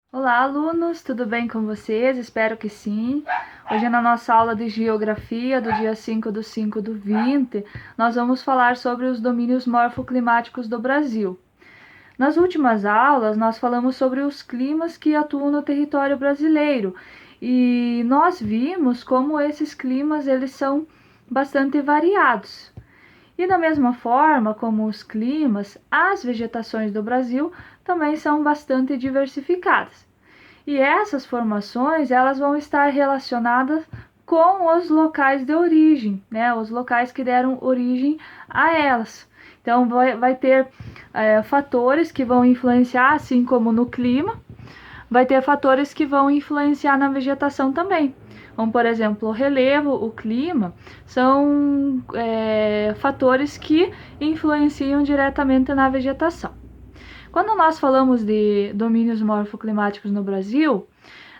Olá, alunos, tudo bem com vocês? Espero que sim. Hoje, na nossa aula de Geografia, do dia 5/5/20, nós vamos falar sobre os domínios morfoclimáticos do Brasil. Nas últimas aulas, nós falamos sobre os climas que atuam no território brasileiro e nós vimos como esses climas eles são bastante variados. E da mesma forma como os climas, as vegetações do Brasil também são bastante diversificadas. E essas formações, elas vão estar relacionadas com os locais de origem, né? Os locais que deram origem a elas. Então, vai ter fatores que vão influenciar, assim como no clima, vai ter fatores que vão influenciar na vegetação também. Como, por exemplo, o relevo, o clima, são fatores que influenciam diretamente na vegetação. Quando nós falamos de domínios morfoclimáticos no Brasil,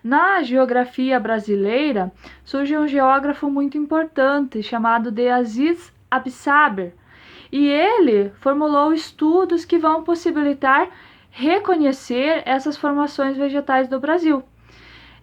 na geografia brasileira surge um geógrafo muito importante chamado de Aziz Absaber, e ele formulou estudos que vão possibilitar reconhecer essas formações vegetais do Brasil.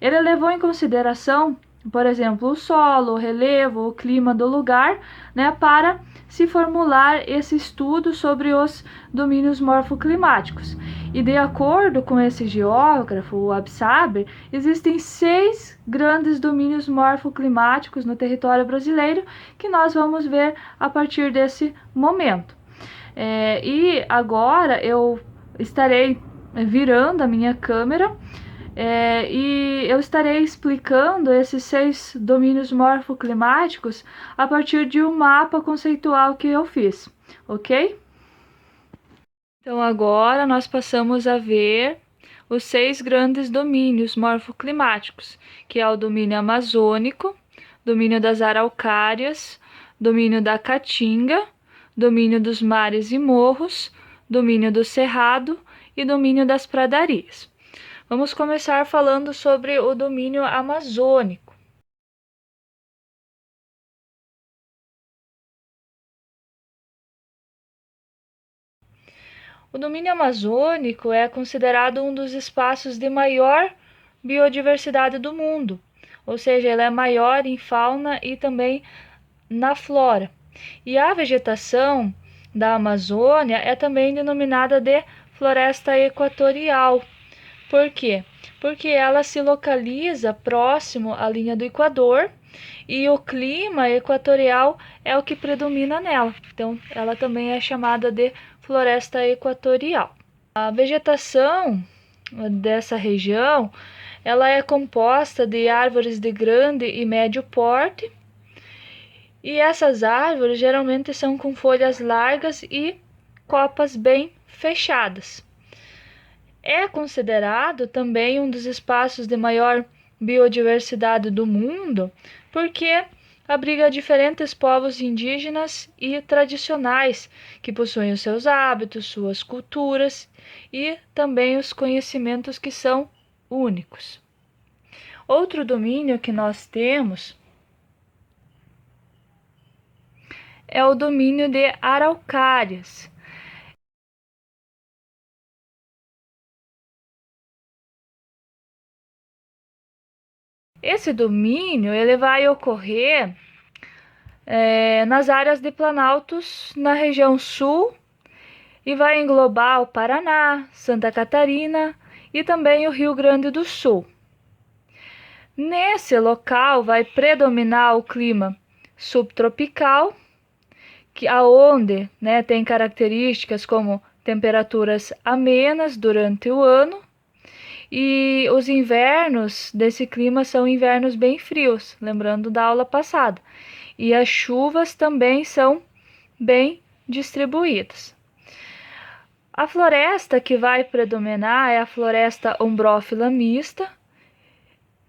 Ele levou em consideração, por exemplo, o solo, o relevo, o clima do lugar, né, para se formular esse estudo sobre os domínios morfoclimáticos. E de acordo com esse geógrafo, o Absaber, existem 6 grandes domínios morfoclimáticos no território brasileiro que nós vamos ver a partir desse momento. E agora eu estarei virando a minha câmera e eu estarei explicando esses 6 domínios morfoclimáticos a partir de um mapa conceitual que eu fiz, ok? Então agora nós passamos a ver os 6 grandes domínios morfoclimáticos, que é o domínio amazônico, domínio das araucárias, domínio da caatinga, domínio dos mares e morros, domínio do cerrado e domínio das pradarias. Vamos começar falando sobre o domínio amazônico. O domínio amazônico é considerado um dos espaços de maior biodiversidade do mundo, ou seja, ele é maior em fauna e também na flora. E a vegetação da Amazônia é também denominada de floresta equatorial. Por quê? Porque ela se localiza próximo à linha do Equador e o clima equatorial é o que predomina nela. Então, ela também é chamada de floresta equatorial. A vegetação dessa região, ela é composta de árvores de grande e médio porte, e essas árvores geralmente são com folhas largas e copas bem fechadas. É considerado também um dos espaços de maior biodiversidade do mundo, porque abriga diferentes povos indígenas e tradicionais que possuem os seus hábitos, suas culturas e também os conhecimentos que são únicos. Outro domínio que nós temos é o domínio de araucárias. Esse domínio ele vai ocorrer nas áreas de planaltos na região sul e vai englobar o Paraná, Santa Catarina e também o Rio Grande do Sul. Nesse local vai predominar o clima subtropical, aonde tem características como temperaturas amenas durante o ano, e os invernos desse clima são invernos bem frios, lembrando da aula passada. E as chuvas também são bem distribuídas. A floresta que vai predominar é a floresta ombrófila mista,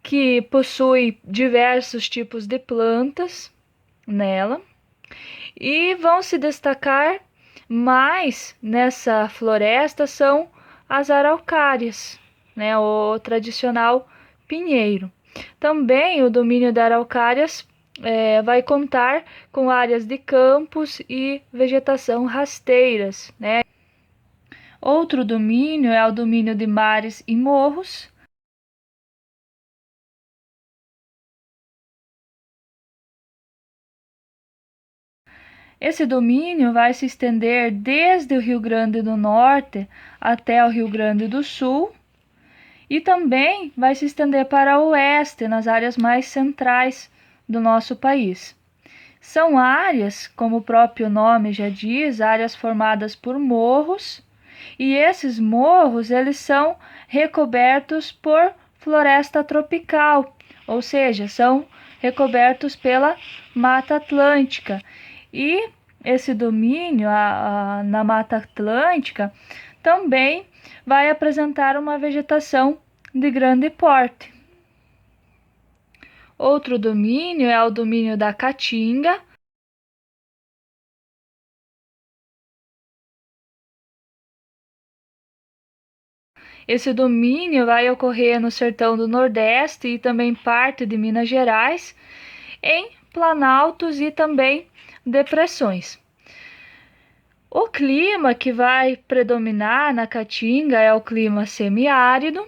que possui diversos tipos de plantas nela, e vão se destacar mais nessa floresta são as araucárias, o tradicional pinheiro. Também o domínio das araucárias vai contar com áreas de campos e vegetação rasteiras. Outro domínio é o domínio de mares e morros, Esse domínio vai se estender desde o Rio Grande do Norte até o Rio Grande do Sul e também vai se estender para o oeste, nas áreas mais centrais do nosso país. São áreas, como o próprio nome já diz, áreas formadas por morros, e esses morros eles são recobertos por floresta tropical, ou seja, são recobertos pela Mata Atlântica. E esse domínio na Mata Atlântica também vai apresentar uma vegetação de grande porte. Outro domínio é o domínio da Caatinga. Esse domínio vai ocorrer no sertão do Nordeste e também parte de Minas Gerais, em planaltos e também depressões. O clima que vai predominar na Caatinga é o clima semiárido,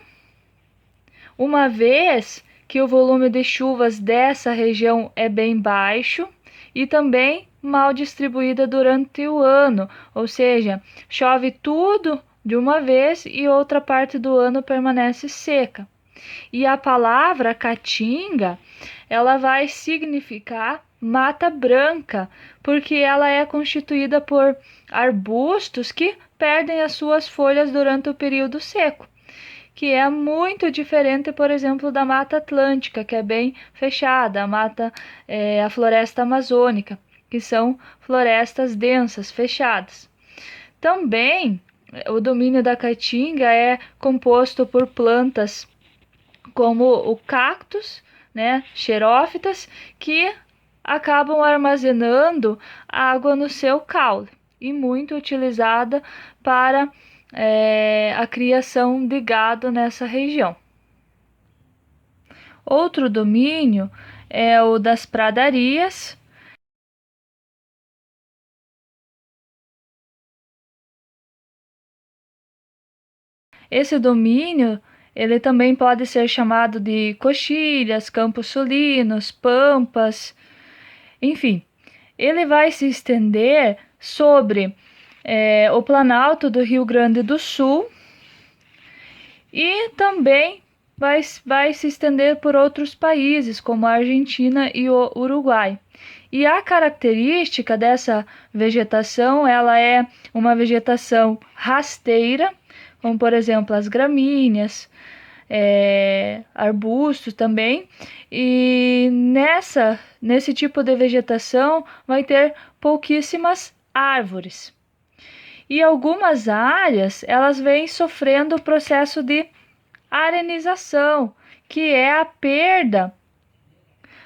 uma vez que o volume de chuvas dessa região é bem baixo e também mal distribuída durante o ano, ou seja, chove tudo de uma vez e outra parte do ano permanece seca. E a palavra caatinga, ela vai significar mata branca, porque ela é constituída por arbustos que perdem as suas folhas durante o período seco, que é muito diferente, por exemplo, da Mata Atlântica, que é bem fechada, a floresta amazônica, que são florestas densas, fechadas. Também o domínio da caatinga é composto por plantas como o cactus, né, xerófitas, que acabam armazenando água no seu caule e muito utilizada para a criação de gado nessa região. Outro domínio é o das pradarias. Esse domínio ele também pode ser chamado de coxilhas, campos sulinos, pampas, enfim. Ele vai se estender sobre o planalto do Rio Grande do Sul e também vai se estender por outros países, como a Argentina e o Uruguai. E a característica dessa vegetação, ela é uma vegetação rasteira, como por exemplo as gramíneas, arbustos também, e nesse tipo de vegetação vai ter pouquíssimas árvores. E algumas áreas elas vêm sofrendo o processo de arenização, que é a perda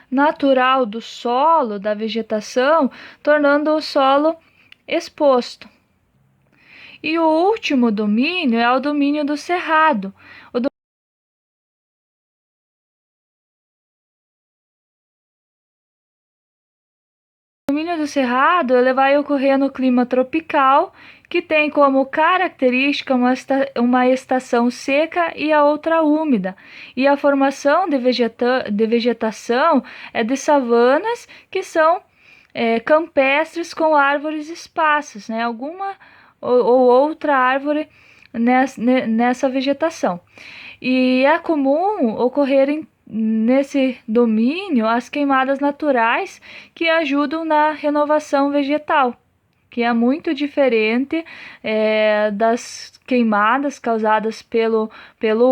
natural do solo, da vegetação, tornando o solo exposto. E o último domínio é o domínio do cerrado. O domínio do cerrado ele vai ocorrer no clima tropical, que tem como característica uma estação seca e a outra úmida. E a formação de vegetação é de savanas que são campestres com árvores esparsas, né? Alguma ou outra árvore nessa vegetação. E é comum ocorrerem nesse domínio as queimadas naturais que ajudam na renovação vegetal, que é muito diferente das queimadas causadas pelo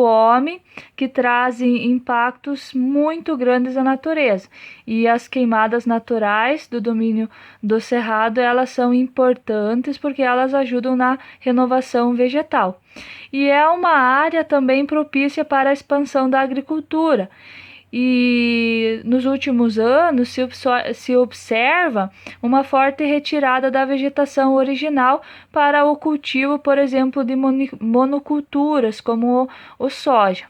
homem, que trazem impactos muito grandes à natureza. E as queimadas naturais do domínio do cerrado, elas são importantes porque elas ajudam na renovação vegetal. E é uma área também propícia para a expansão da agricultura. E nos últimos anos se observa uma forte retirada da vegetação original para o cultivo, por exemplo, de monoculturas, como o soja.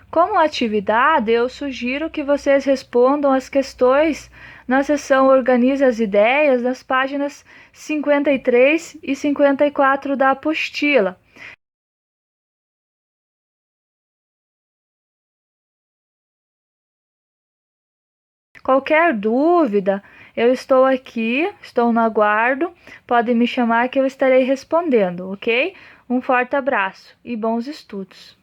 Como atividade, eu sugiro que vocês respondam as questões na seção Organize as Ideias, das páginas 53 e 54 da apostila. Qualquer dúvida, eu estou aqui, estou no aguardo, pode me chamar que eu estarei respondendo, ok? Um forte abraço e bons estudos!